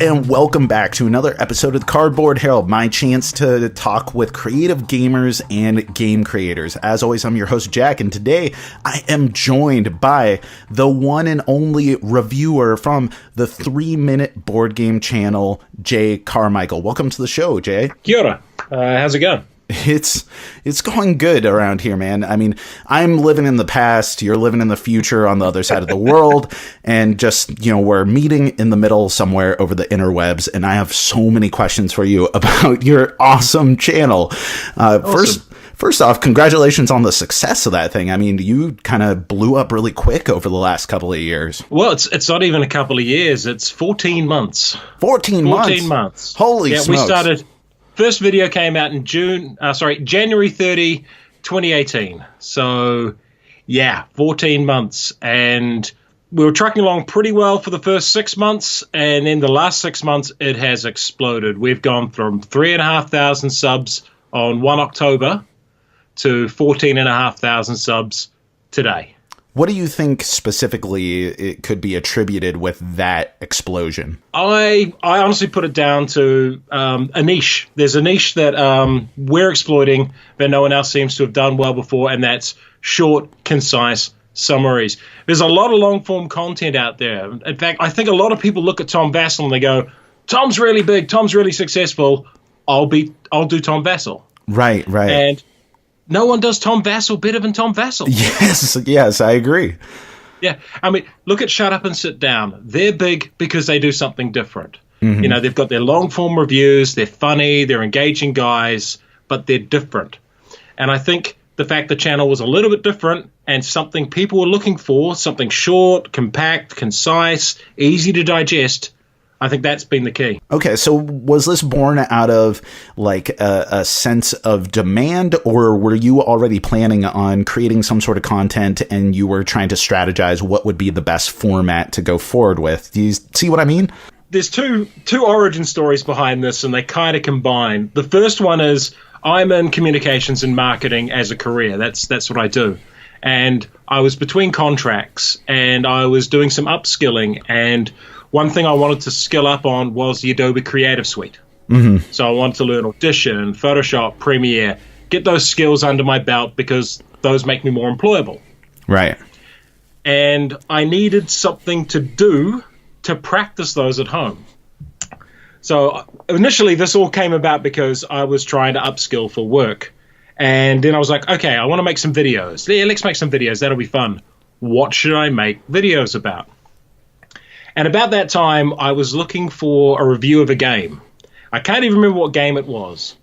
and welcome back to another episode of the Cardboard Herald, my chance to talk with creative gamers and game creators. As always, I'm your host, Jack, and today I am joined by the one and only reviewer from the 3 Minute Board Game channel, Jay Carmichael. Welcome to the show, Jay. Kia ora. How's it going? It's going good around here, man. I mean, I'm living in the past, you're living in the future on the other side of the world, and just, we're meeting in the middle somewhere over the interwebs, and I have so many questions for you about your awesome channel. Awesome. First off, congratulations on the success of that thing. I mean, you kind of blew up really quick over the last couple of years. Well, it's not even a couple of years, it's 14 months. 14 months? Holy smokes. We started... First video came out in January 30, 2018. So, 14 months. And we were trucking along pretty well for the first 6 months. And in the last 6 months, it has exploded. We've gone from 3,500 subs on 1 October to 14,500 subs today. What do you think specifically it could be attributed with that explosion? I honestly put it down to a niche. There's a niche that we're exploiting that no one else seems to have done well before, and that's short, concise summaries. There's a lot of long-form content out there. In fact, I think a lot of people look at Tom Vasel and they go, Tom's really big, Tom's really successful, I'll do Tom Vasel. Right. And no one does Tom Vasel better than Tom Vasel. Yes, I agree. Yeah, I mean, look at Shut Up and Sit Down. They're big because they do something different. Mm-hmm. They've got their long-form reviews, they're funny, they're engaging guys, but they're different. And I think the fact the channel was a little bit different and something people were looking for, something short, compact, concise, easy to digest, I think that's been the key. Okay, so was this born out of like a sense of demand, or were you already planning on creating some sort of content and you were trying to strategize what would be the best format to go forward with? Do you see what I mean? There's two origin stories behind this, and they kind of combine. The first one is I'm in communications and marketing as a career. That's what I do. And I was between contracts, and I was doing some upskilling, and one thing I wanted to skill up on was the Adobe Creative Suite. Mm-hmm. So I wanted to learn Audition, Photoshop, Premiere, get those skills under my belt because those make me more employable. Right. And I needed something to do to practice those at home. So initially this all came about because I was trying to upskill for work. And then I was like, okay, I want to make some videos. Yeah, let's make some videos. That'll be fun. What should I make videos about? And about that time, I was looking for a review of a game. I can't even remember what game it was,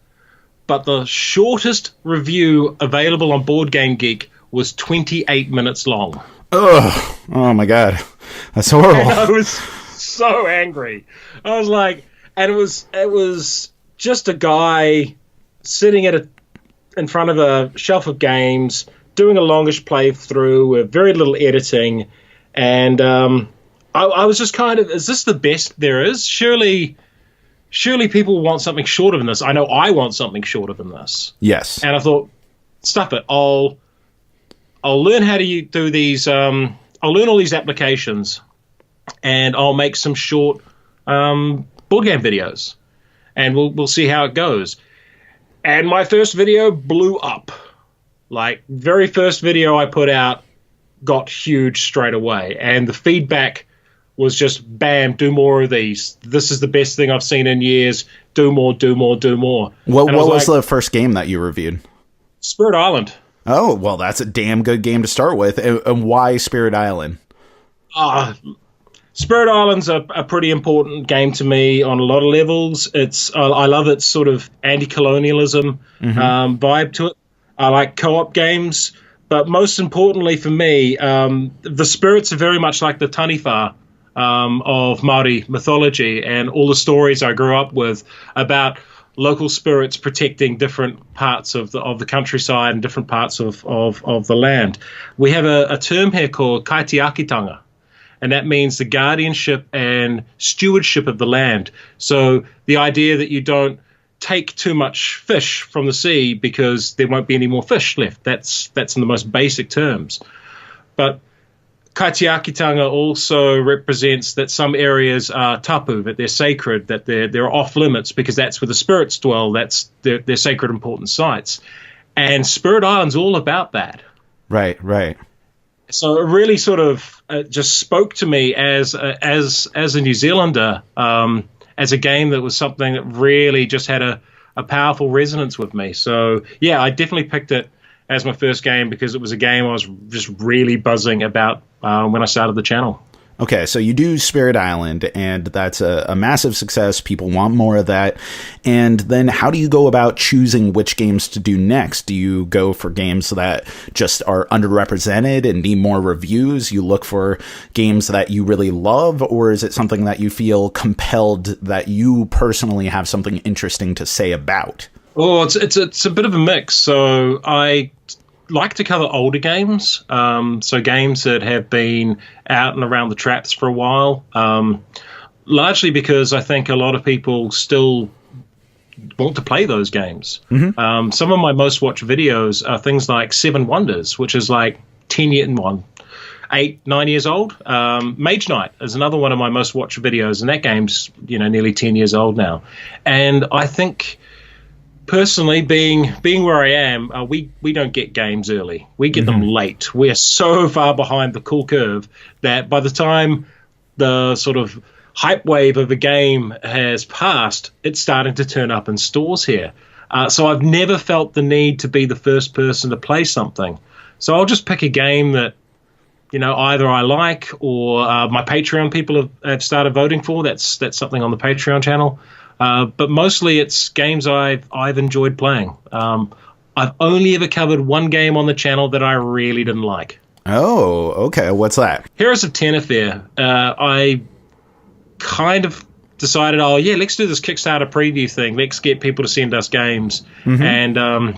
but the shortest review available on Board Game Geek was 28 minutes long. Ugh. Oh my God. That's horrible. And I was so angry. I was like, and it was just a guy sitting in front of a shelf of games, doing a longish playthrough with very little editing, and I was just kind of, is this the best there is? Surely people want something shorter than this. I know I want something shorter than this. Yes. And I thought, stuff it. I'll learn how to do these. I'll learn all these applications, and I'll make some short board game videos, and we'll see how it goes. And my first video blew up. Like, very first video I put out got huge straight away, and the feedback was just, bam, do more of these. This is the best thing I've seen in years. Do more. What was the first game that you reviewed? Spirit Island. Oh, well, that's a damn good game to start with. And why Spirit Island? Spirit Island's a pretty important game to me on a lot of levels. I love its sort of anti-colonialism vibe to it. I like co-op games. But most importantly for me, the spirits are very much like the Taniwha of Māori mythology, and all the stories I grew up with about local spirits protecting different parts of the countryside and different parts of the land. We have a term here called kaitiakitanga, and that means the guardianship and stewardship of the land. So the idea that you don't take too much fish from the sea because there won't be any more fish left. That's in the most basic terms. But Kaitiakitanga also represents that some areas are tapu, that they're sacred, that they're off limits because that's where the spirits dwell. That's their sacred important sites. And Spirit Island's all about that. Right, right. So it really sort of just spoke to me as a New Zealander, as a game that was something that really just had a powerful resonance with me. So, yeah, I definitely picked it as my first game because it was a game I was just really buzzing about when I started the channel. Okay, so you do Spirit Island, and that's a massive success. People want more of that. And then how do you go about choosing which games to do next? Do you go for games that just are underrepresented and need more reviews? You look for games that you really love, or is it something that you feel compelled that you personally have something interesting to say about? Oh, it's a bit of a mix. So I like to cover older games, so games that have been out and around the traps for a while, largely because I think a lot of people still want to play those games. Mm-hmm. Some of my most watched videos are things like Seven Wonders, which is like 8, 9 years old. Mage Knight is another one of my most watched videos, and that game's nearly 10 years old now. And I think, personally, being where I am, we don't get games early. We get them late. We're so far behind the cool curve that by the time the sort of hype wave of a game has passed, it's starting to turn up in stores here. So I've never felt the need to be the first person to play something. So I'll just pick a game that either I like or my Patreon people have started voting for. That's something on the Patreon channel. But mostly it's games I've enjoyed playing. I've only ever covered one game on the channel that I really didn't like. Oh, okay. What's that? Heroes of Tenafare. I kind of decided, let's do this Kickstarter preview thing. Let's get people to send us games. Mm-hmm.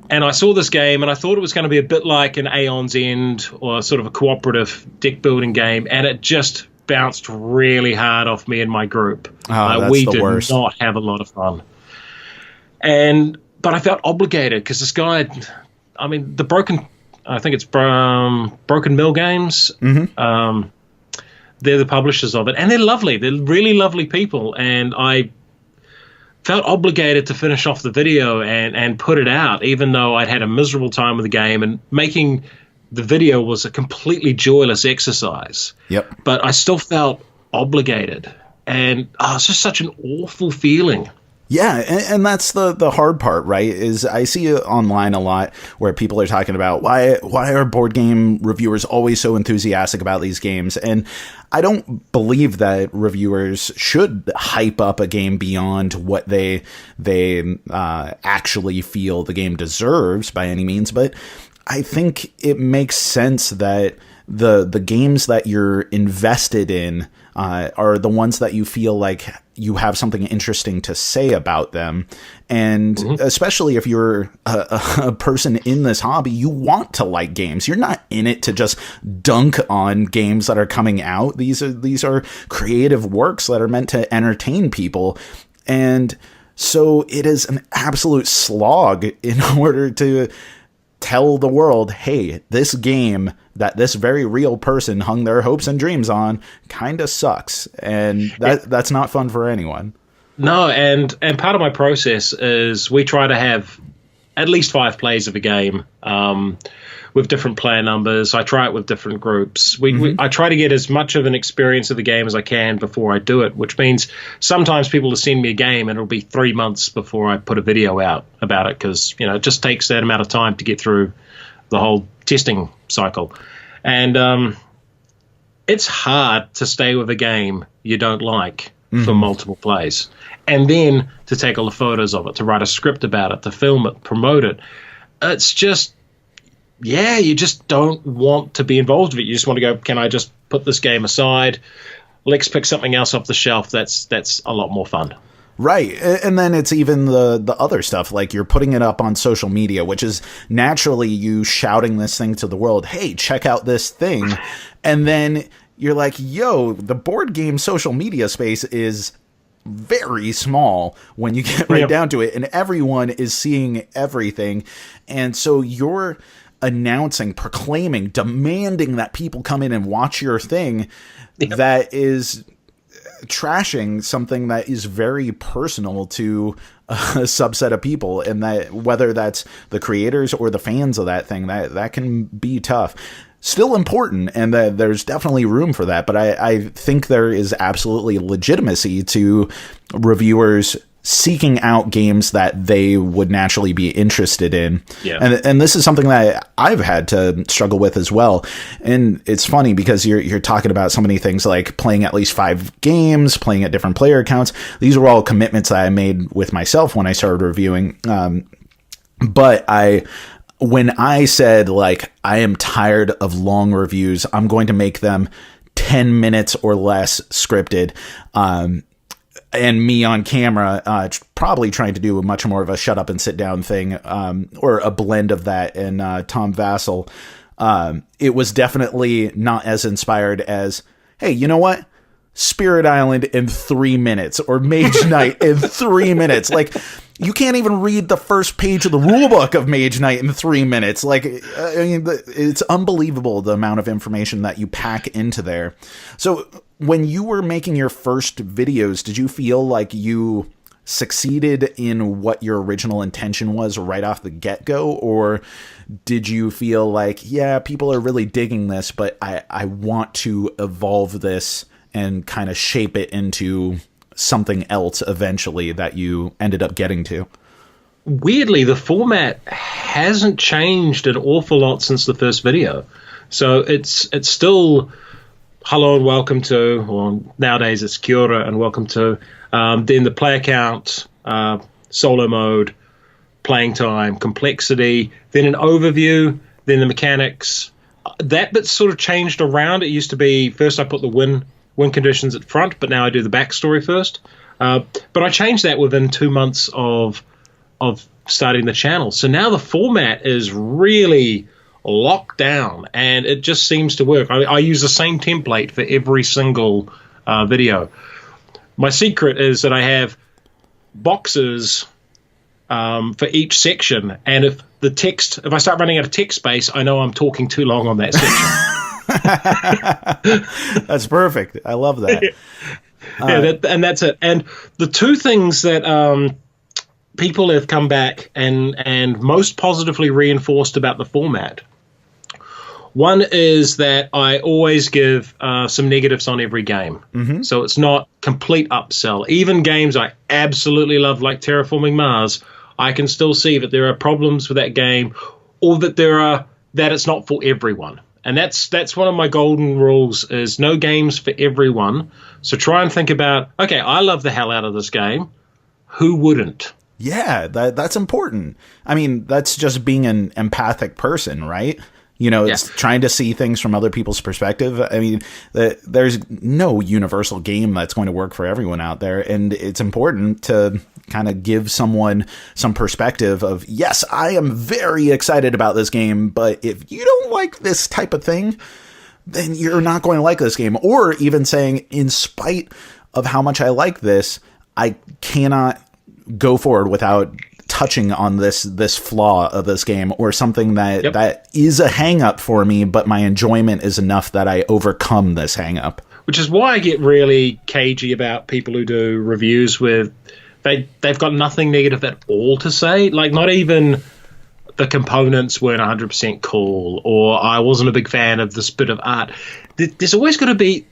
And I saw this game, and I thought it was going to be a bit like an Aeon's End or sort of a cooperative deck-building game, and it just bounced really hard off me and my group. We did not have a lot of fun. But I felt obligated because this guy, I think it's Broken Mill Games. Mm-hmm. They're the publishers of it, and they're lovely. They're really lovely people, and I felt obligated to finish off the video and put it out, even though I'd had a miserable time with the game, and making the video was a completely joyless exercise. Yep. But I still felt obligated, and it's just such an awful feeling. Yeah, and that's the hard part, right? Is I see it online a lot where people are talking about why are board game reviewers always so enthusiastic about these games? And I don't believe that reviewers should hype up a game beyond what they actually feel the game deserves by any means, but I think it makes sense that the games that you're invested in are the ones that you feel like you have something interesting to say about them. And especially if you're a person in this hobby, you want to like games. You're not in it to just dunk on games that are coming out. These are creative works that are meant to entertain people. And so it is an absolute slog in order to tell the world, hey, this game that this very real person hung their hopes and dreams on kind of sucks. And that's not fun for anyone. No, and part of my process is we try to have at least 5 plays of a game with different player numbers. I try it with different groups. I try to get as much of an experience of the game as I can before I do it, which means sometimes people will send me a game and it'll be 3 months before I put a video out about it because, it just takes that amount of time to get through the whole testing cycle. And it's hard to stay with a game you don't like for multiple plays. And then to take all the photos of it, to write a script about it, to film it, promote it. It's just, you just don't want to be involved with it. You just want to go, can I just put this game aside? Let's pick something else off the shelf that's a lot more fun. Right. And then it's even the other stuff, like you're putting it up on social media, which is naturally you shouting this thing to the world, hey, check out this thing. And then you're like, yo, the board game social media space is very small when you get right down to it, and everyone is seeing everything. And so you're announcing, proclaiming, demanding that people come in and watch your thing that is trashing something that is very personal to a subset of people, and that whether that's the creators or the fans of that thing, that can be tough. Still important, and that there's definitely room for that, but I think there is absolutely legitimacy to reviewers seeking out games that they would naturally be interested in. Yeah. And this is something that I've had to struggle with as well. And it's funny because you're talking about so many things like playing at least 5 games, playing at different player accounts. These were all commitments that I made with myself when I started reviewing. But when I said, like, I am tired of long reviews, I'm going to make them 10 minutes or less scripted, and me on camera, probably trying to do much more of a shut up and sit down thing, or a blend of that and Tom Vassell. It was definitely not as inspired as, hey, you know what? Spirit Island in 3 minutes, or Mage Knight in 3 minutes. Like, you can't even read the first page of the rulebook of Mage Knight in 3 minutes. Like, I mean, it's unbelievable the amount of information that you pack into there. So when you were making your first videos, did you feel like you succeeded in what your original intention was right off the get-go? Or did you feel like, yeah, people are really digging this, but I want to evolve this and kind of shape it into something else eventually that you ended up getting to? Weirdly, the format hasn't changed an awful lot since the first video. So it's still hello and welcome to, or nowadays it's kia ora and welcome to, then the play account, solo mode, playing time, complexity, then an overview, then the mechanics. That bit sort of changed around. It used to be first I put the win conditions at front, but now I do the backstory first. But I changed that within 2 months of starting the channel. So now the format is really locked down, and it just seems to work. I use the same template for every single video. My secret is that I have boxes for each section, and if I start running out of text space, I know I'm talking too long on that section. That's perfect. I love that. And that's it. And the two things that people have come back and most positively reinforced about the format. One is that I always give some negatives on every game. Mm-hmm. So it's not complete upsell. Even games I absolutely love, like Terraforming Mars, I can still see that there are problems with that game, or that it's not for everyone. And that's one of my golden rules, is no games for everyone. So try and think about, okay, I love the hell out of this game. Who wouldn't? Yeah, that's important. I mean, that's just being an empathic person, right? You know, it's trying to see things from other people's perspective. I mean, there's no universal game that's going to work for everyone out there. And it's important to kind of give someone some perspective of, yes, I am very excited about this game, but if you don't like this type of thing, then you're not going to like this game. Or even saying, in spite of how much I like this, I cannot go forward without touching on this flaw of this game, or something that is a hang up for me, but my enjoyment is enough that I overcome this hang up. Which is why I get really cagey about people who do reviews with they've got nothing negative at all to say. Like, not even the components weren't 100% cool, or I wasn't a big fan of this bit of art. There's always got to be,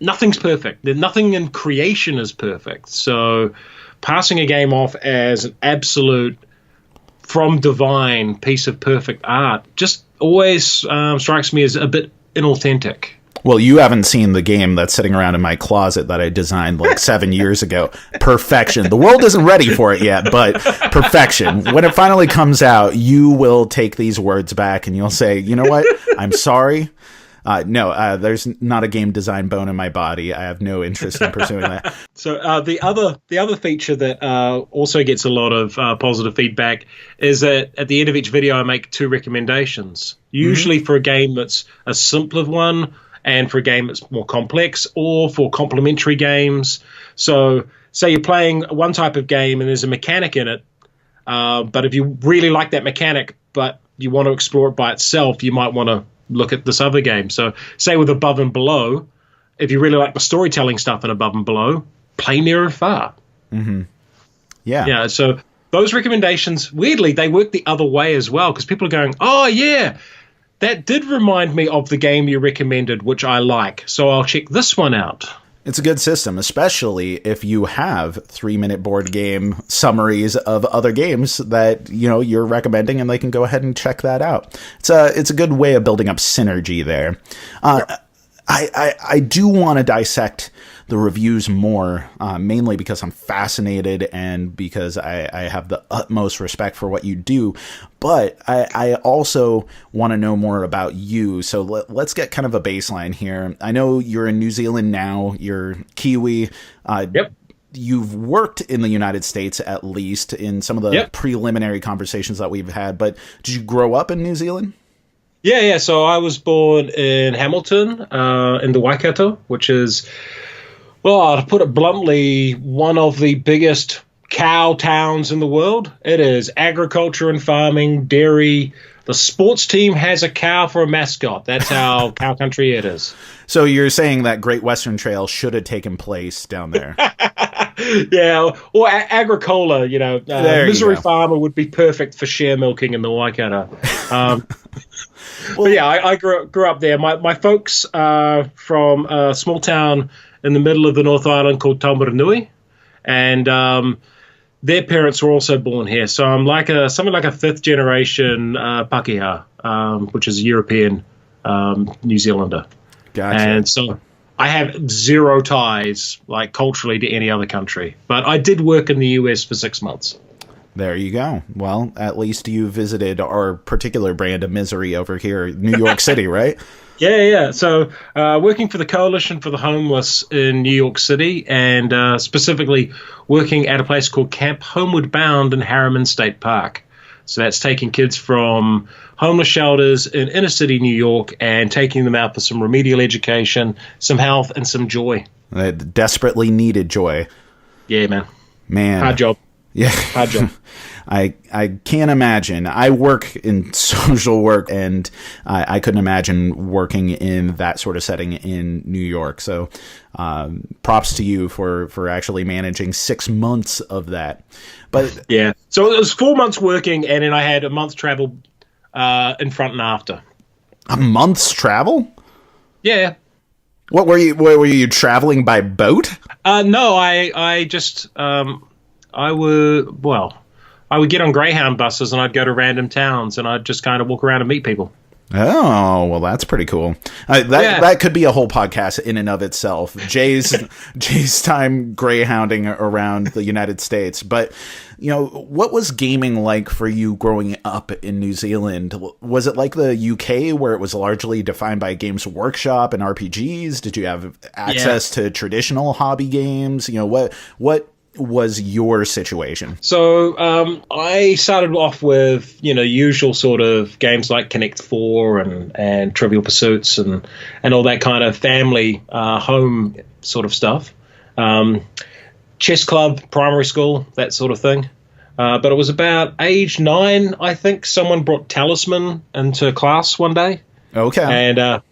nothing's perfect. Nothing in creation is perfect. So passing a game off as an absolute from divine piece of perfect art just always strikes me as a bit inauthentic. Well, you haven't seen the game that's sitting around in my closet that I designed like 7 years ago. Perfection. The world isn't ready for it yet, but perfection. When it finally comes out, you will take these words back and you'll say, you know what? I'm sorry. No, there's not a game design bone in my body. I have no interest in pursuing that. So the other feature that also gets a lot of positive feedback is that at the end of each video, I make 2 recommendations, usually for a game that's a simpler one, and for a game that's more complex, or for complementary games. So say you're playing one type of game and there's a mechanic in it, but if you really like that mechanic, but you want to explore it by itself, you might want to look at this other game. So say with Above and Below, if you really like the storytelling stuff in Above and Below, play Near and Far. Mm-hmm. Yeah. So those recommendations, weirdly, they work the other way as well, because people are going, oh, yeah, that did remind me of the game you recommended, which I like, so I'll check this one out. It's a good system, especially if you have 3-minute board game summaries of other games that, you know, you're recommending, and they can go ahead and check that out. It's a good way of building up synergy there. I do want to dissect the reviews more, mainly because I'm fascinated and because I have the utmost respect for what you do. But I also want to know more about you. So let's get kind of a baseline here. I know you're in New Zealand now. You're Kiwi. Yep. You've worked in the United States, at least, in some of the preliminary conversations that we've had. But did you grow up in New Zealand? Yeah. So I was born in Hamilton, in the Waikato, which is, well, to put it bluntly, one of the biggest cow towns in the world. It is agriculture and farming, dairy. The sports team has a cow for a mascot. That's how cow country it is. So you're saying that Great Western Trail should have taken place down there? Yeah, or Agricola, you know. Misery Farmer would be perfect for share milking in the Waikato. But yeah, I grew up there. My folks are from a small town in the middle of the North Island called Taumarunui, and their parents were also born here. So I'm like something like a fifth generation Pakeha, which is a European New Zealander. Gotcha. And so I have zero ties, like, culturally to any other country. But I did work in the US for 6 months. There you go. Well, at least you visited our particular brand of misery over here, New York City, right? Yeah. So working for the Coalition for the Homeless in New York City, and specifically working at a place called Camp Homeward Bound in Harriman State Park. So that's taking kids from homeless shelters in inner city New York and taking them out for some remedial education, some health, and some joy. Desperately needed joy. Yeah, man. Hard job. Yeah. Hard job. I can't imagine. I work in social work, and I couldn't imagine working in that sort of setting in New York. So props to you for actually managing 6 months of that. But yeah, so it was 4 months working, and then I had a month's travel in front and after. A month's travel? Yeah. What were you traveling by boat? No, I just I would get on Greyhound buses and I'd go to random towns and I'd just kind of walk around and meet people. Oh, well, that's pretty cool. That could be a whole podcast in and of itself. Jay's time greyhounding around the United States. But, you know, what was gaming like for you growing up in New Zealand? Was it like the UK, where it was largely defined by Games Workshop and RPGs? Did you have access to traditional hobby games? You know, what was your situation? So I started off with, you know, usual sort of games like Connect 4 and Trivial Pursuits and all that kind of family home sort of stuff. Chess club, primary school, that sort of thing. But it was about age 9, I think, someone brought Talisman into class one day. Okay.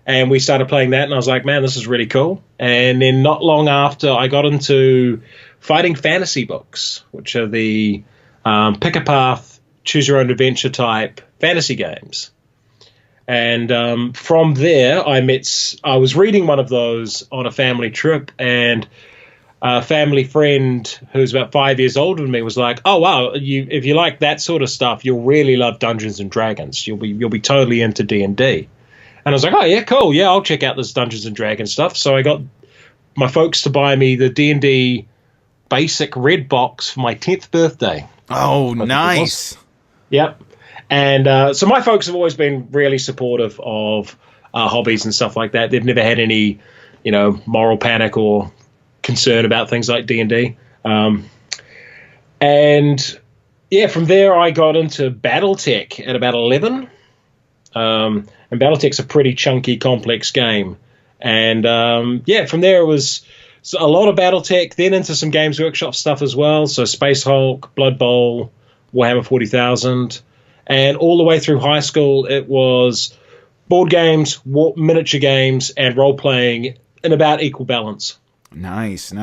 And we started playing that, and I was like, man, this is really cool. And then not long after, I got into fighting fantasy books, which are the pick a path, choose your own adventure type fantasy games. And from there, I was reading one of those on a family trip, and a family friend who's about 5 years older than me was like, "Oh wow, if you like that sort of stuff, you'll really love Dungeons and Dragons. You'll be totally into D&D." And I was like, "Oh yeah, cool. Yeah, I'll check out this Dungeons and Dragons stuff." So I got my folks to buy me the D&D basic red box for my 10th birthday. Oh, nice. Yep. And so my folks have always been really supportive of hobbies and stuff like that. They've never had any, you know, moral panic or concern about things like D&D. And yeah, from there I got into BattleTech at about 11. And BattleTech's a pretty chunky, complex game. And yeah, from there it was a lot of BattleTech, then into some Games Workshop stuff as well. So Space Hulk, Blood Bowl, Warhammer 40,000. And all the way through high school, it was board games, miniature games, and role-playing in about equal balance. Nice.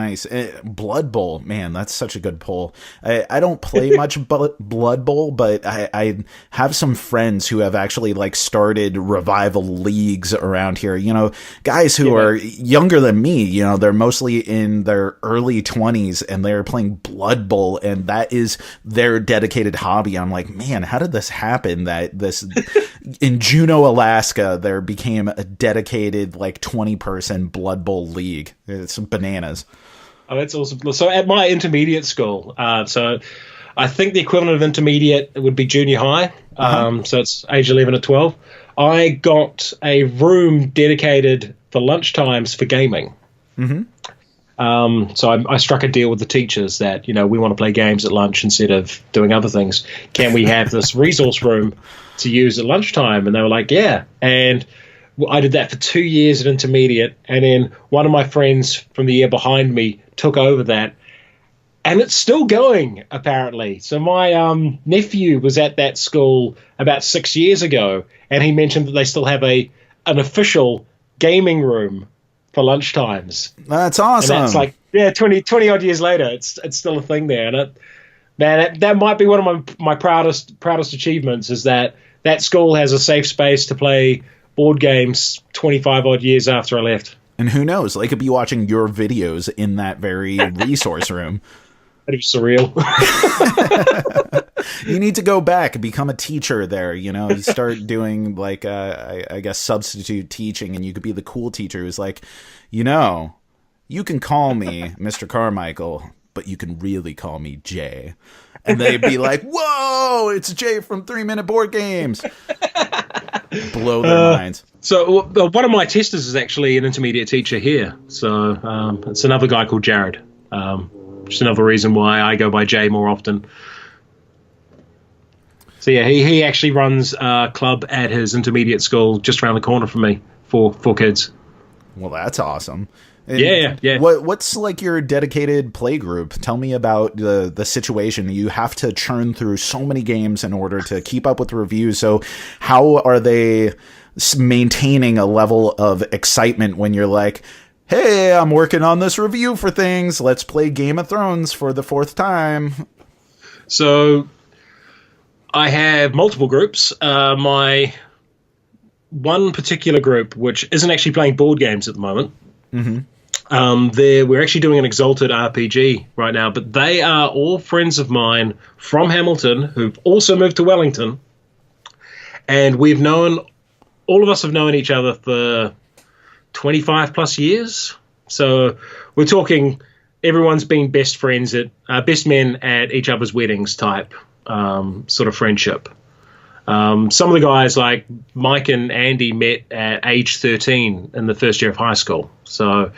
Blood Bowl, man, that's such a good poll. I don't play much Blood Bowl, but I have some friends who have actually like started revival leagues around here. You know, guys who are younger than me. You know, they're mostly in their early 20s, and they're playing Blood Bowl, and that is their dedicated hobby. I'm like, man, how did this happen? That this in Juneau, Alaska, there became a dedicated like 20-person Blood Bowl league. It's bananas. Oh, that's awesome. So at my intermediate school, so I think the equivalent of intermediate would be junior high. So it's age 11 or 12. I got a room dedicated for lunchtimes for gaming. So I struck a deal with the teachers that, you know, we want to play games at lunch instead of doing other things. Can we have this resource room to use at lunchtime? And they were like, yeah. And I did that for 2 years at intermediate, and then one of my friends from the year behind me took over that, and it's still going, apparently. So my nephew was at that school about 6 years ago, and he mentioned that they still have an official gaming room for lunchtimes. That's awesome. And that's like, 20 odd years later, it's still a thing there. And that might be one of my proudest achievements, is that school has a safe space to play board games 25 odd years after I left. And who knows, they could be watching your videos in that very resource room. That'd be surreal. You need to go back, become a teacher there, you know, start doing like, I guess, substitute teaching, and you could be the cool teacher who's like, you know, you can call me Mr. Carmichael, but you can really call me Jay. And they'd be like, whoa, it's Jay from 3 Minute Boardgames. Blow their minds. So one of my testers is actually an intermediate teacher here. So it's another guy called Jarrod. Just another reason why I go by Jay more often. So yeah, he actually runs a club at his intermediate school just around the corner from me for kids. Well, that's awesome. And yeah. What's like your dedicated play group? Tell me about the situation. You have to churn through so many games in order to keep up with reviews. So how are they maintaining a level of excitement when you're like, hey, I'm working on this review for things. Let's play Game of Thrones for the 4th time. So I have multiple groups. My one particular group, which isn't actually playing board games at the moment, we're actually doing an Exalted RPG right now, but they are all friends of mine from Hamilton who've also moved to Wellington, and all of us have known each other for 25 plus years. So we're talking everyone's been best men at each other's weddings type sort of friendship. Some of the guys like Mike and Andy met at age 13 in the first year of high school. So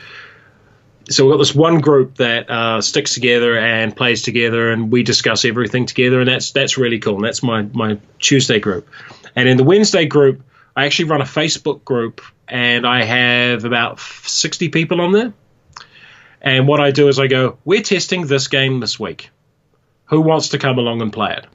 we've got this one group that sticks together and plays together, and we discuss everything together, and that's really cool. And that's my Tuesday group. And in the Wednesday group, I actually run a Facebook group, and I have about 60 people on there. And what I do is I go, we're testing this game this week. Who wants to come along and play it?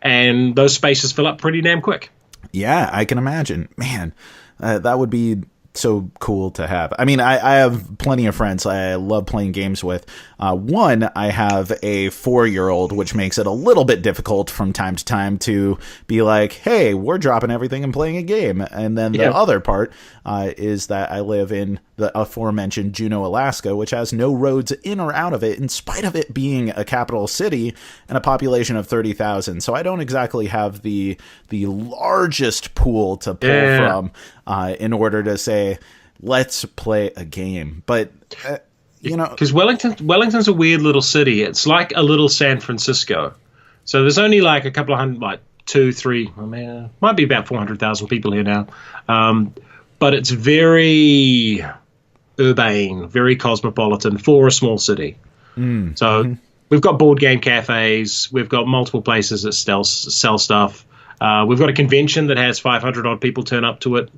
And those spaces fill up pretty damn quick. Yeah, I can imagine. Man, that would be so cool to have. I mean, I have plenty of friends I love playing games with. One, I have a 4-year-old, which makes it a little bit difficult from time to time to be like, hey, we're dropping everything and playing a game. And then the other part is that I live in the aforementioned Juneau, Alaska, which has no roads in or out of it, in spite of it being a capital city and a population of 30,000. So I don't exactly have the largest pool to pull from in order to say, let's play a game. But you know, because Wellington's a weird little city. It's like a little San Francisco. So there's only like a couple of hundred, like 2-3, I mean, might be about 400,000 people here now. But it's very urbane, very cosmopolitan for a small city. So we've got board game cafes. We've got multiple places that sell stuff. We've got a convention that has 500 odd people turn up to it.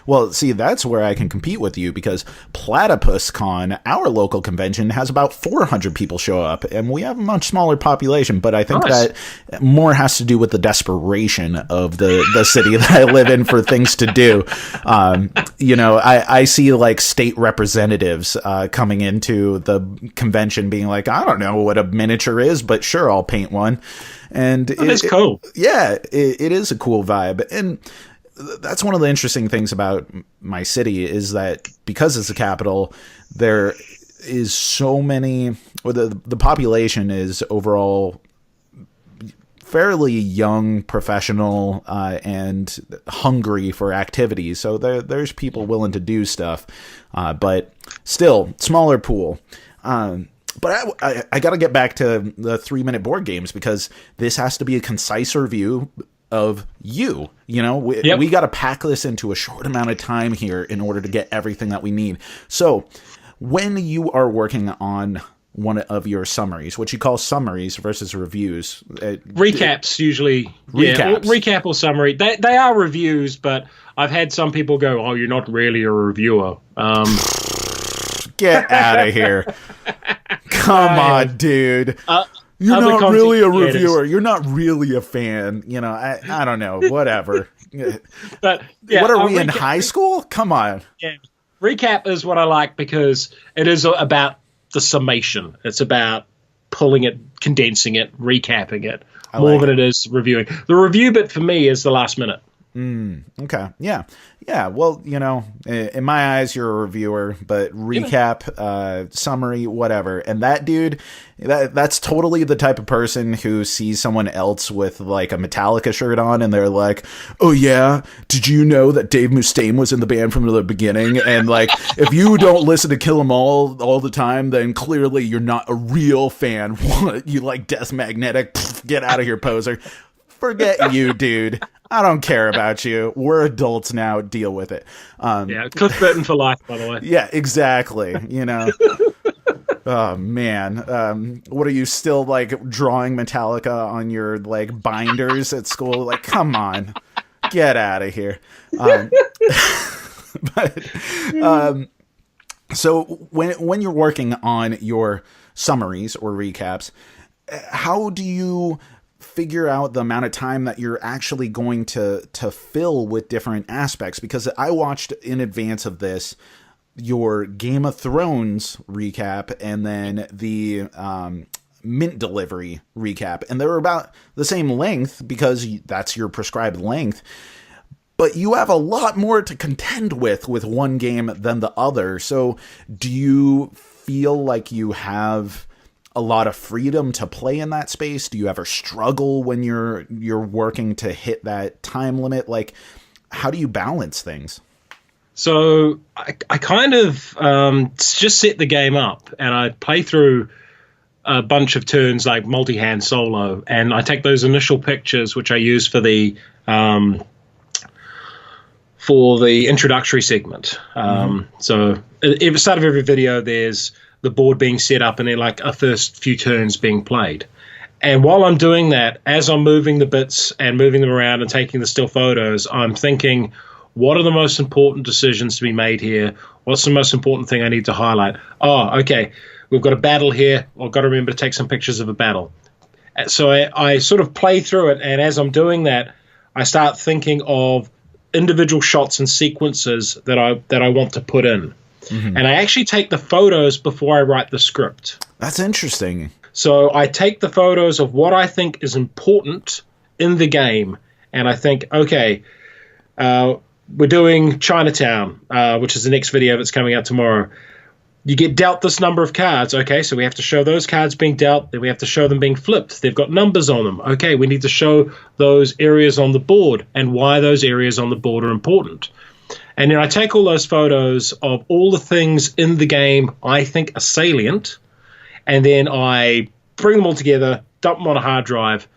Well, see, that's where I can compete with you because Platypus Con, our local convention, has about 400 people show up, and we have a much smaller population. But I think that more has to do with the desperation of the city that I live in for things to do. I see like state representatives coming into the convention being like, I don't know what a miniature is, but sure, I'll paint one. And it's cool. It is a cool vibe. And that's one of the interesting things about my city is that because it's a capital, there is so many, or the population is overall fairly young, professional, and hungry for activities. So there's people willing to do stuff, but still smaller pool. But I got to get back to the 3 Minute Board Games because this has to be a concise review of you. We got to pack this into a short amount of time here in order to get everything that we need. So when you are working on one of your summaries, what you call summaries versus reviews, recaps usually. Recaps. Recap or summary. They are reviews, but I've had some people go, "Oh, you're not really a reviewer." Get out of here. Come on, dude. You're not really a reviewer. You're not really a fan. I don't know. Whatever. But what are we in high school? Come on. Yeah. Recap is what I like because it is about the summation. It's about pulling it, condensing it, recapping it more than it is reviewing. The review bit for me is the last minute. Okay. Yeah. Well, in my eyes, you're a reviewer, but recap, summary, whatever. And that dude, that's totally the type of person who sees someone else with like a Metallica shirt on and they're like, oh yeah, did you know that Dave Mustaine was in the band from the beginning? And like, if you don't listen to Kill 'Em all the time, then clearly you're not a real fan. What? You like Death Magnetic? Pfft, get out of here, poser. Forget you, dude. I don't care about you. We're adults now. Deal with it. Cliff Burton for life, by the way. Yeah, exactly. Oh, man. What are you still, like, drawing Metallica on your, like, binders at school? Like, come on. Get out of here. So when you're working on your summaries or recaps, how do you figure out the amount of time that you're actually going to fill with different aspects? Because I watched in advance of this your Game of Thrones recap and then the Mint Delivery recap, and they were about the same length because that's your prescribed length, but you have a lot more to contend with one game than the other. So do you feel like you have a lot of freedom to play in that space? Do you ever struggle when you're working to hit that time limit? Like, how do you balance things? So I kind of just set the game up and I play through a bunch of turns like multi-hand solo, and I take those initial pictures which I use for the introductory segment. So at the start of every video there's the board being set up and then like a first few turns being played. And while I'm doing that, as I'm moving the bits and moving them around and taking the still photos, I'm thinking, what are the most important decisions to be made here? What's the most important thing I need to highlight? Oh, okay, we've got a battle here. I've got to remember to take some pictures of a battle. So I sort of play through it, and as I'm doing that, I start thinking of individual shots and sequences that I want to put in. And I actually take the photos before I write the script. That's interesting. So I take the photos of what I think is important in the game, and I think, okay, we're doing Chinatown, which is the next video that's coming out tomorrow. You get dealt this number of cards. Okay, so we have to show those cards being dealt. Then we have to show them being flipped. They've got numbers on them. Okay, we need to show those areas on the board and why those areas on the board are important. And then I take all those photos of all the things in the game I think are salient, and then I bring them all together, dump them on a hard drive,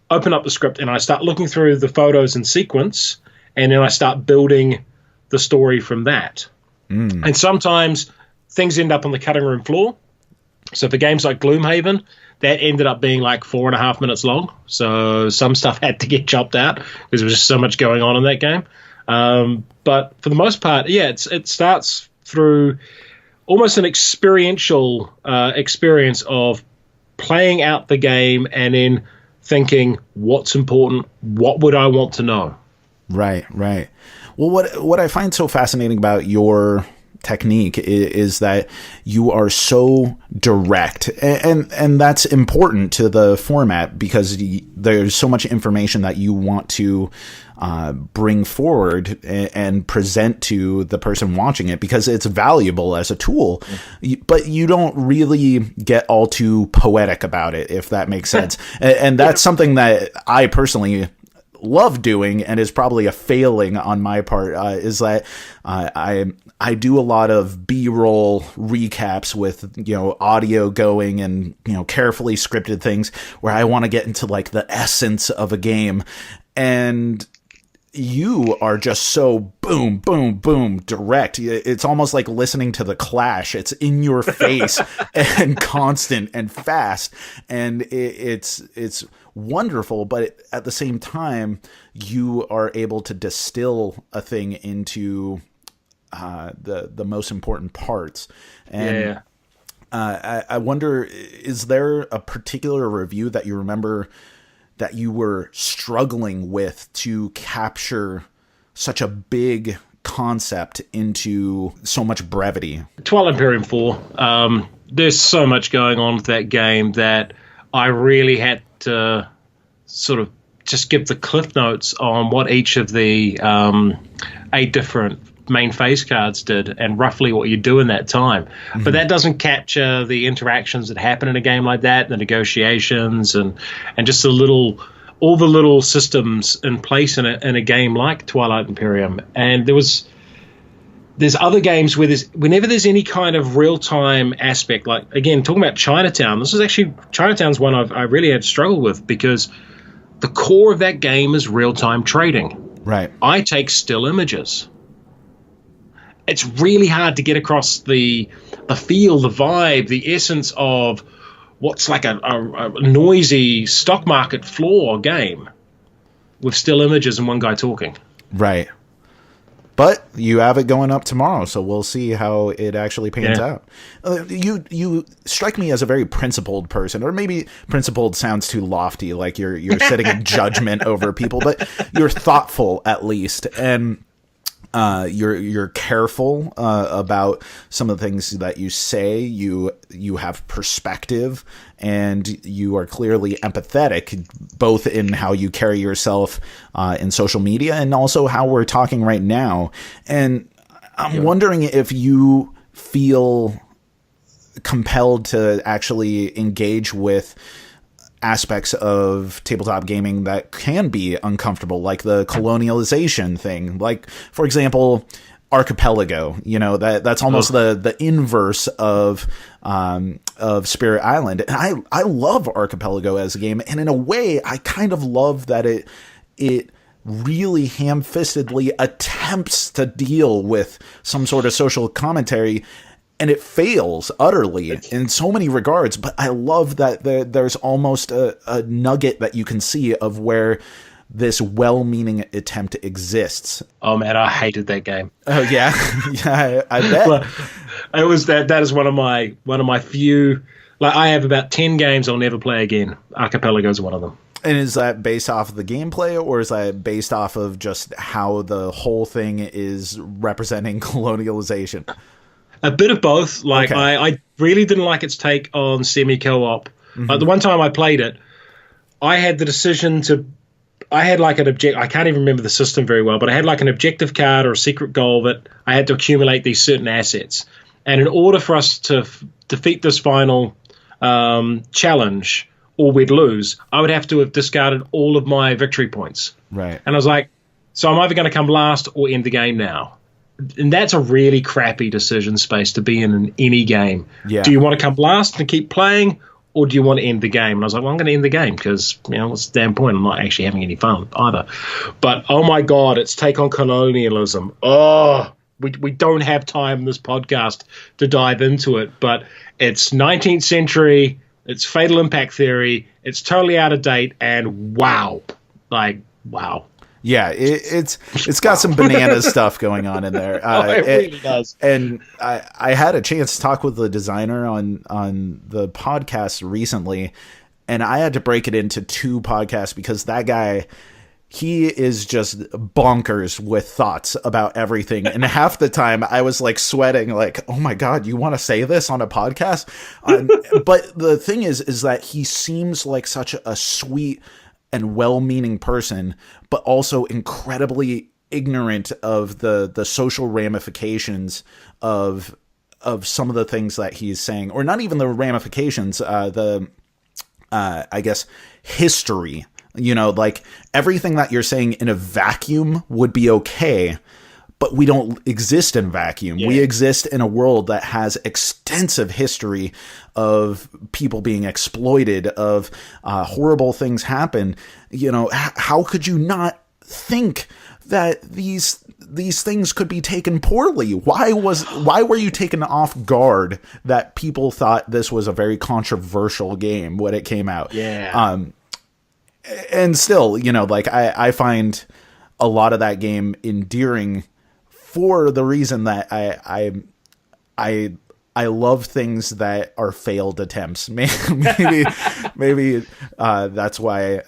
open up the script, and I start looking through the photos in sequence, and then I start building the story from that. And sometimes things end up on the cutting room floor. So for games like Gloomhaven, that ended up being like 4.5 minutes long. So some stuff had to get chopped out because there was just so much going on in that game. But for the most part, yeah, it starts through almost an experiential experience of playing out the game and then thinking, what's important? What would I want to know? Right. Well, what I find so fascinating about your technique is that you are so direct, and that's important to the format because there's so much information that you want to bring forward and present to the person watching it because it's valuable as a tool, but you don't really get all too poetic about it, if that makes sense. And that's something that I personally love doing, and is probably a failing on my part, is that I do a lot of B-roll recaps with, audio going and, carefully scripted things where I want to get into like the essence of a game. And you are just so boom, boom, boom, direct. It's almost like listening to The Clash. It's in your face and constant and fast. And it's wonderful, but at the same time, you are able to distill a thing into the most important parts. And I wonder, is there a particular review that you remember that you were struggling with to capture such a big concept into so much brevity? Twilight Imperium 4. There's so much going on with that game that I really had to sort of just give the cliff notes on what each of the 8 different main phase cards did and roughly what you do in that time. Mm-hmm. But that doesn't capture the interactions that happen in a game like that, the negotiations and just all the little systems in place in a game like Twilight Imperium. And there's other games where whenever there's any kind of real-time aspect, like, again, talking about Chinatown, Chinatown's one I really had to struggle with because the core of that game is real-time trading. Right. I take still images. It's really hard to get across the feel, the vibe, the essence of what's like a noisy stock market floor game with still images and one guy talking. Right. But you have it going up tomorrow, so we'll see how it actually pans out. You strike me as a very principled person, or maybe principled sounds too lofty, like you're setting a judgment over people, but you're thoughtful at least, and you're careful about some of the things that you say. You have perspective, and you are clearly empathetic, both in how you carry yourself in social media and also how we're talking right now. And I'm wondering if you feel compelled to actually engage with aspects of tabletop gaming that can be uncomfortable, like the colonialization thing. Like, for example, Archipelago, that's almost the inverse of Spirit Island. And I love Archipelago as a game. And in a way, I kind of love that it really ham-fistedly attempts to deal with some sort of social commentary, and it fails utterly in so many regards. But I love that there's almost a nugget that you can see of where this well-meaning attempt exists. Oh man, I hated that game. Oh yeah, yeah, I bet. Well, it was that is one of my few. Like, I have about 10 games I'll never play again. Archipelago is one of them. And is that based off of the gameplay, or is that based off of just how the whole thing is representing colonialization? A bit of both. Like, okay. I really didn't like its take on semi-co-op. Mm-hmm. The one time I played it, I had the decision to. I had like an object. I can't even remember the system very well, but I had like an objective card or a secret goal that I had to accumulate these certain assets. And in order for us to defeat this final challenge, or we'd lose, I would have to have discarded all of my victory points. Right. And I was like, so I'm either going to come last or end the game now. And that's a really crappy decision space to be in any game. Yeah. Do you want to come last and keep playing, or do you want to end the game? And I was like, well, I'm going to end the game because, what's the damn point? I'm not actually having any fun either. But, oh, my God, its take on colonialism. Oh, we don't have time in this podcast to dive into it. But it's 19th century. It's fatal impact theory. It's totally out of date. And wow. Like, wow. Yeah, it's got some banana stuff going on in there. It really does. And I had a chance to talk with the designer on the podcast recently, and I had to break it into 2 podcasts because that guy, he is just bonkers with thoughts about everything. And half the time I was like sweating, like, oh my God, you want to say this on a podcast? But the thing is that he seems like such a sweet and well-meaning person, but also incredibly ignorant of the social ramifications of some of the things that he's saying, or not even the ramifications, I guess history. Like everything that you're saying in a vacuum would be okay, but we don't exist in a vacuum. Yeah. We exist in a world that has extensive history of people being exploited, of horrible things happen. How could you not think that these things could be taken poorly? Why were you taken off guard that people thought this was a very controversial game when it came out? Yeah. And still, like I find a lot of that game endearing for the reason that I love things that are failed attempts. Maybe that's why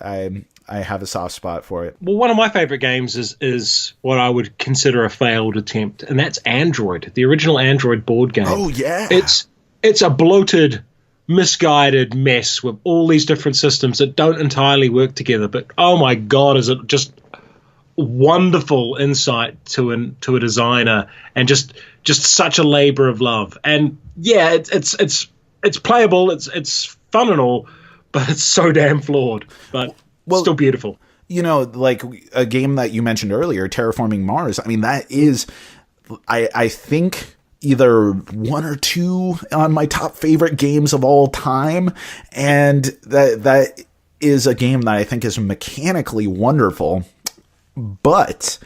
I have a soft spot for it. Well, one of my favorite games is what I would consider a failed attempt, and that's Android, the original Android board game. Oh yeah, it's a bloated, misguided mess with all these different systems that don't entirely work together. But oh my God, is it just wonderful insight to a designer, and just such a labor of love. And yeah, it's playable, it's fun and all, but it's so damn flawed, but still beautiful. Like a game that you mentioned earlier, Terraforming Mars. I mean, that is, I think, either 1 or 2 on my top favorite games of all time, and that is a game that I think is mechanically wonderful. But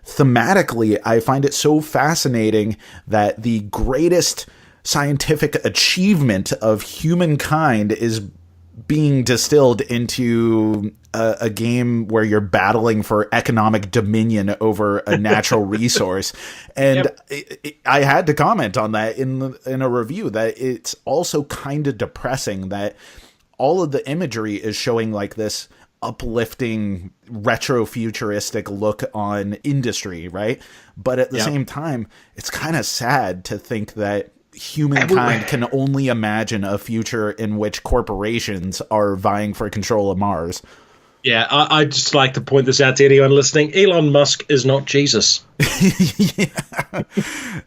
thematically, I find it so fascinating that the greatest scientific achievement of humankind is being distilled into a game where you're battling for economic dominion over a natural resource. And I had to comment on that in a review, that it's also kind of depressing that all of the imagery is showing like this uplifting retro-futuristic look on industry, right? But at the same time, it's kind of sad to think that humankind can only imagine a future in which corporations are vying for control of Mars. Yeah, I just like to point this out to anyone listening. Elon Musk is not Jesus.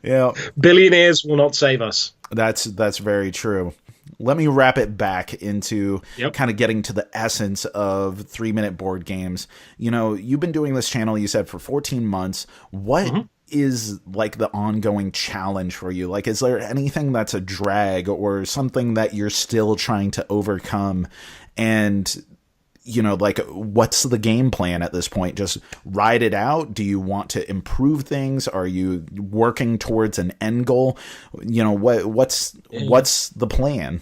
Yeah. Billionaires will not save us. That's very true. Let me wrap it back into kind of getting to the essence of 3 Minute Board Games. You've been doing this channel, you said, for 14 months. What is like the ongoing challenge for you? Like, is there anything that's a drag or something that you're still trying to overcome? And, like, what's the game plan at this point? Just ride it out? Do you want to improve things? Are you working towards an end goal? What's the plan?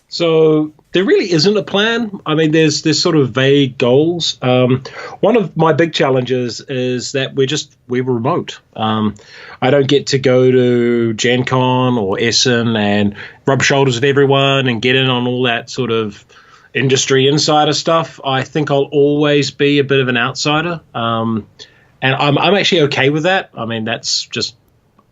So there really isn't a plan. I mean, there's sort of vague goals. One of my big challenges is that we're remote. I don't get to go to Gen Con or Essen and rub shoulders with everyone and get in on all that sort of industry insider stuff. I think I'll always be a bit of an outsider. And I'm actually okay with that. I mean, that's just,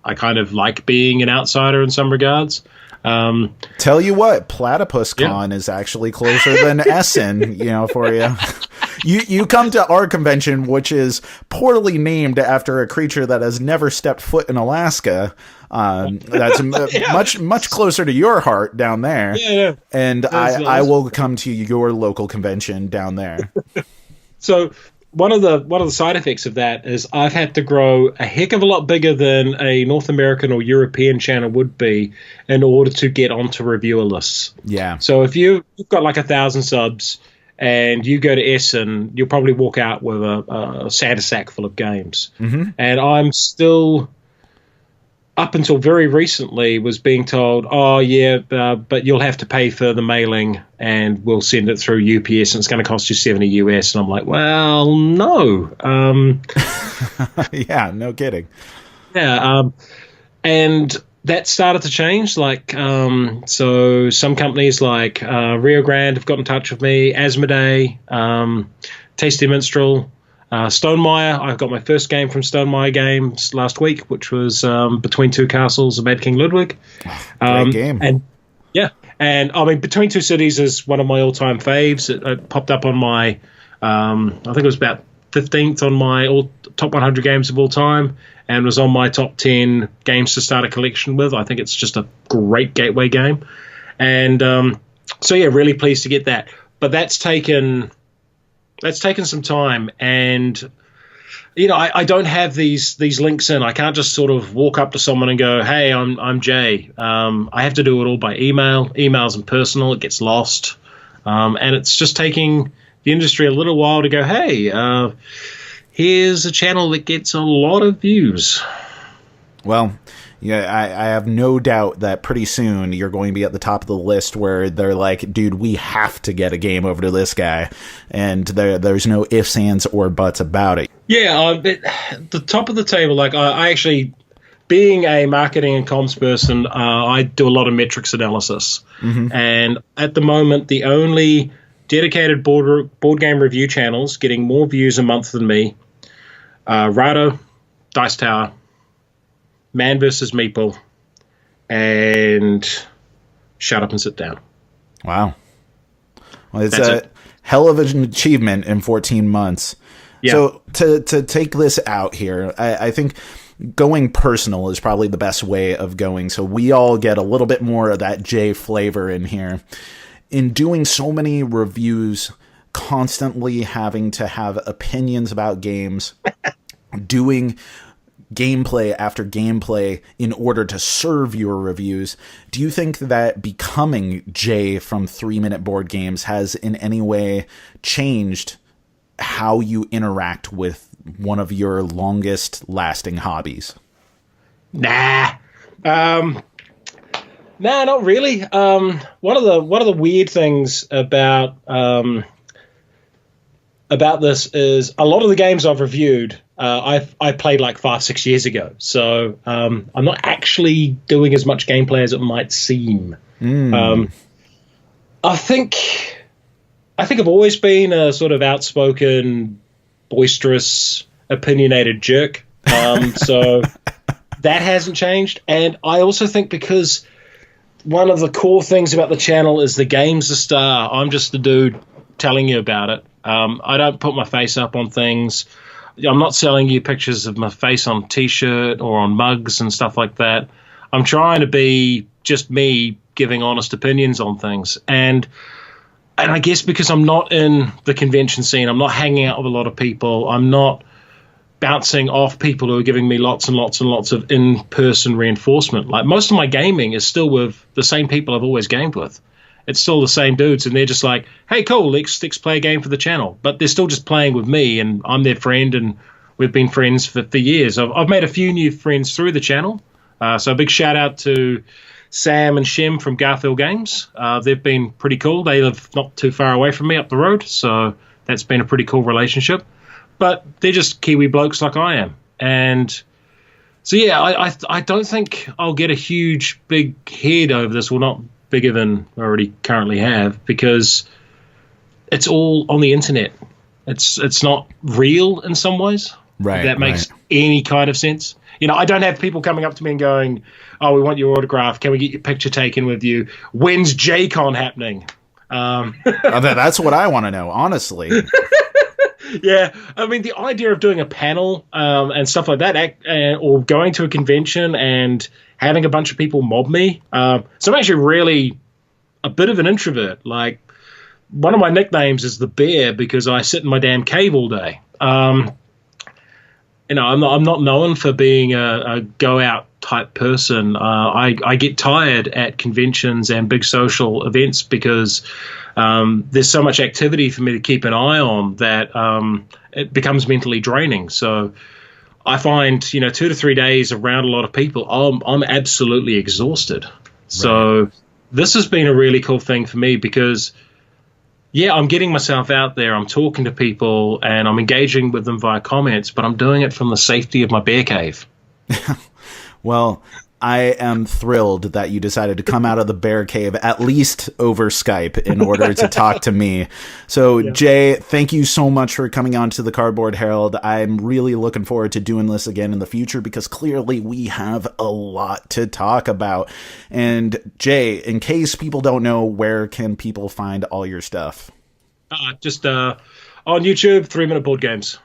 I kind of like being an outsider in some regards. Tell you what, Platypus Con is actually closer than Essen, for you. You come to our convention, which is poorly named after a creature that has never stepped foot in Alaska. That's much closer to your heart down there. Yeah. And I will come to your local convention down there. So one of the side effects of that is I've had to grow a heck of a lot bigger than a North American or European channel would be in order to get onto reviewer lists. Yeah. So if you've got like 1,000 subs and you go to Essen, you'll probably walk out with a Santa sack full of games. Mm-hmm. And I'm still up until very recently, was being told, oh, yeah, but you'll have to pay for the mailing and we'll send it through UPS and it's going to cost you $70 US. And I'm like, well, no. Yeah, no kidding. Yeah. And that started to change. Like, so some companies like Rio Grande have got in touch with me, Asmodee, Tasty Minstrel, Stonemaier. I got my first game from Stonemaier Games last week, which was Between Two Castles of Mad King Ludwig. Great game. And yeah, and I mean, Between Two Cities is one of my all-time faves. It popped up on my, I think it was about 15th on my top 100 games of all time, and was on my top 10 games to start a collection with. I think it's just a great gateway game. And so, yeah, really pleased to get that. But that's taken some time, and you know, I don't have these links in. I can't just sort of walk up to someone and go, "Hey, I'm Jay." I have to do it all by email. Email's impersonal; it gets lost, and it's just taking the industry a little while to go, "Hey, here's a channel that gets a lot of views." Well, yeah, I have no doubt that pretty soon you're going to be at the top of the list where they're like, dude, we have to get a game over to this guy. And there's no ifs, ands, or buts about it. Yeah, the top of the table, like I actually, being a marketing and comms person, I do a lot of metrics analysis. Mm-hmm. And at the moment, the only dedicated board game review channels getting more views a month than me, Rado, Dice Tower, Man vs. Meeple, and Shut Up and Sit Down. Wow. Well, it's a hell of an achievement in 14 months. Yeah. So to take this out here, I think going personal is probably the best way of going. So we all get a little bit more of that J flavor in here. In doing so many reviews, constantly having to have opinions about games, doing gameplay after gameplay in order to serve your reviews, do you think that becoming Jay from 3 Minute Boardgames has in any way changed how you interact with one of your longest lasting hobbies? Nah, not really. One of the weird things about this is a lot of the games I've reviewed, I played like 5-6 years ago. So I'm not actually doing as much gameplay as it might seem. I think I've always been a sort of outspoken, boisterous, opinionated jerk. So that hasn't changed. And I also think because one of the core things about the channel is the game's the star. I'm just the dude telling you about it. I don't put my face up on things. I'm not selling you pictures of my face on T-shirt or on mugs and stuff like that. I'm trying to be just me giving honest opinions on things. And I guess because I'm not in the convention scene, I'm not hanging out with a lot of people, I'm not bouncing off people who are giving me lots and lots and lots of in-person reinforcement. Like most of my gaming is still with the same people I've always gamed with. It's still the same dudes, and they're just like, hey, cool, let's play a game for the channel. But they're still just playing with me, and I'm their friend, and we've been friends for years. I've made a few new friends through the channel. So a big shout-out to Sam and Shem from Garfield Games. They've been pretty cool. They live not too far away from me up the road, so that's been a pretty cool relationship. But they're just Kiwi blokes like I am. And so, yeah, I don't think I'll get a huge, big head over this. Well, not bigger than I already currently have, because it's all on the internet. It's not real in some ways. Right. If that makes any kind of sense. You know, I don't have people coming up to me and going, oh, we want your autograph. Can we get your picture taken with you? When's JCon happening? That's what I want to know, honestly. Yeah. I mean, the idea of doing a panel and stuff like that, or going to a convention and having a bunch of people mob me. So I'm actually really a bit of an introvert. Like, one of my nicknames is the Bear because I sit in my damn cave all day. You know, I'm not known for being a go out type person. I get tired at conventions and big social events because there's so much activity for me to keep an eye on that it becomes mentally draining. So I find, 2 to 3 days around a lot of people, I'm absolutely exhausted. Right. So this has been a really cool thing for me because, I'm getting myself out there, I'm talking to people, and I'm engaging with them via comments, but I'm doing it from the safety of my bear cave. Well, I am thrilled that you decided to come out of the bear cave, at least over Skype, in order to talk to me. So, Jay, thank you so much for coming on to the Cardboard Herald. I'm really looking forward to doing this again in the future because clearly we have a lot to talk about. And, Jay, in case people don't know, where can people find all your stuff? Just on YouTube, 3 Minute Boardgames.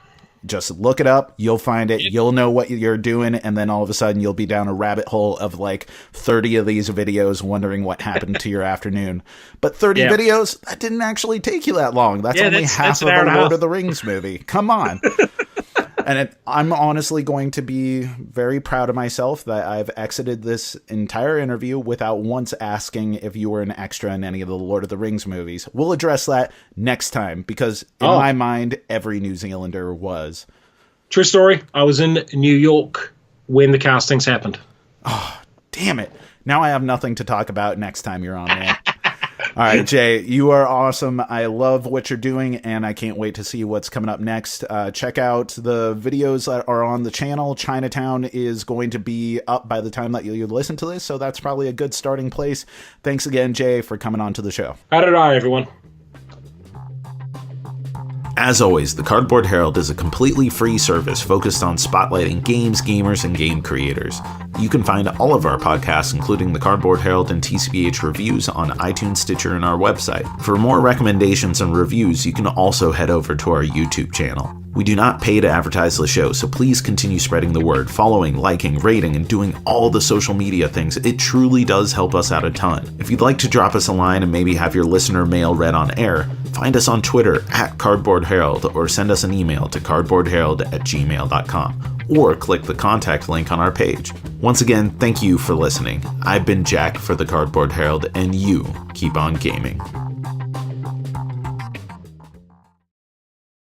Just look it up. You'll find it. You'll know what you're doing. And then all of a sudden you'll be down a rabbit hole of like 30 of these videos wondering what happened to your afternoon. But 30 videos, that didn't actually take you that long. That's only half of a Lord of the Rings movie. Come on. And I'm honestly going to be very proud of myself that I've exited this entire interview without once asking if you were an extra in any of the Lord of the Rings movies. We'll address that next time because in my mind, every New Zealander was. True story. I was in New York when the castings happened. Oh, damn it. Now I have nothing to talk about next time you're on, man. All right, Jay, you are awesome. I love what you're doing, and I can't wait to see what's coming up next. Check out the videos that are on the channel. Chinatown is going to be up by the time that you listen to this, so that's probably a good starting place. Thanks again, Jay, for coming on to the show. How did everyone? As always, the Cardboard Herald is a completely free service focused on spotlighting games, gamers, and game creators. You can find all of our podcasts, including the Cardboard Herald and TCbH reviews, on iTunes, Stitcher, and our website. For more recommendations and reviews, you can also head over to our YouTube channel. We do not pay to advertise the show, so please continue spreading the word, following, liking, rating, and doing all the social media things. It truly does help us out a ton. If you'd like to drop us a line and maybe have your listener mail read on air, find us on Twitter @Cardboard Herald or send us an email to cardboardherald@gmail.com or click the contact link on our page. Once again, thank you for listening. I've been Jack for the Cardboard Herald, and you keep on gaming.